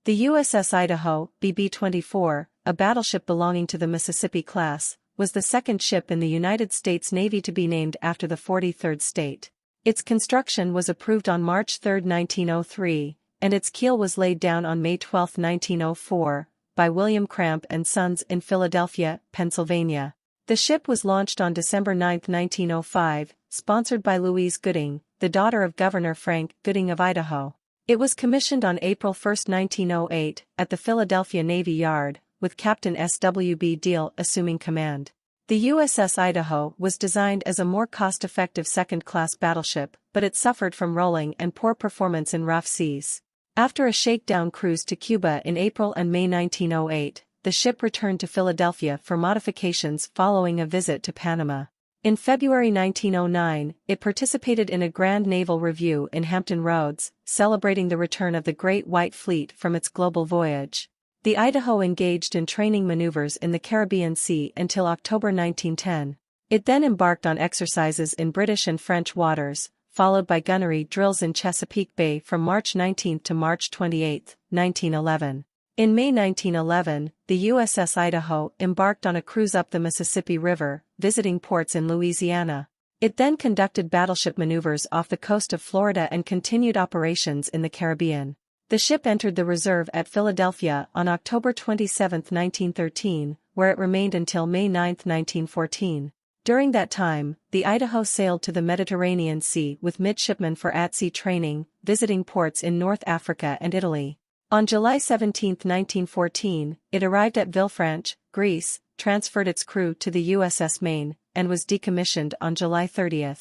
The USS Idaho, BB-24, a battleship belonging to the Mississippi class, was the second ship in the United States Navy to be named after the 43rd state. Its construction was approved on March 3, 1903, and its keel was laid down on May 12, 1904, by William Cramp and Sons in Philadelphia, Pennsylvania. The ship was launched on December 9, 1905, sponsored by Louise Gooding, the daughter of Governor Frank Gooding of Idaho. It was commissioned on April 1, 1908, at the Philadelphia Navy Yard, with Captain S.W.B. Deal assuming command. The USS Idaho was designed as a more cost-effective second-class battleship, but it suffered from rolling and poor performance in rough seas. After a shakedown cruise to Cuba in April and May 1908, the ship returned to Philadelphia for modifications following a visit to Panama. In February 1909, it participated in a Grand Naval Review in Hampton Roads, celebrating the return of the Great White Fleet from its global voyage. The Idaho engaged in training maneuvers in the Caribbean Sea until October 1910. It then embarked on exercises in British and French waters, followed by gunnery drills in Chesapeake Bay from March 19 to March 28, 1911. In May 1911, the USS Idaho embarked on a cruise up the Mississippi River, visiting ports in Louisiana. It then conducted battleship maneuvers off the coast of Florida and continued operations in the Caribbean. The ship entered the reserve at Philadelphia on October 27, 1913, where it remained until May 9, 1914. During that time, the Idaho sailed to the Mediterranean Sea with midshipmen for at-sea training, visiting ports in North Africa and Italy. On July 17, 1914, it arrived at Villefranche, Greece, transferred its crew to the USS Maine, and was decommissioned on July 30.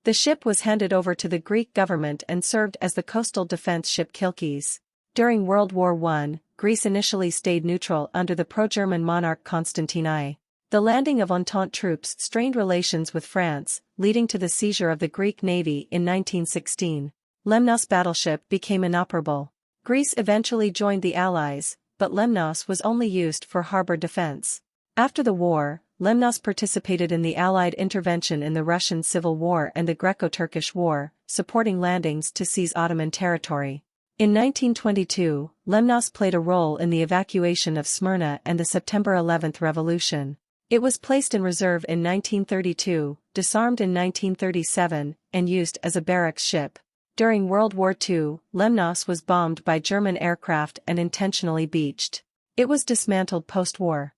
The ship was handed over to the Greek government and served as the coastal defense ship Kilkis. During World War I, Greece initially stayed neutral under the pro-German monarch Constantine I. The landing of Entente troops strained relations with France, leading to the seizure of the Greek navy in 1916. Lemnos battleship became inoperable. Greece eventually joined the Allies, but Lemnos was only used for harbor defense. After the war, Lemnos participated in the Allied intervention in the Russian Civil War and the Greco-Turkish War, supporting landings to seize Ottoman territory. In 1922, Lemnos played a role in the evacuation of Smyrna and the September 11 revolution. It was placed in reserve in 1932, disarmed in 1937, and used as a barracks ship. During World War II, Lemnos was bombed by German aircraft and intentionally beached. It was dismantled post-war.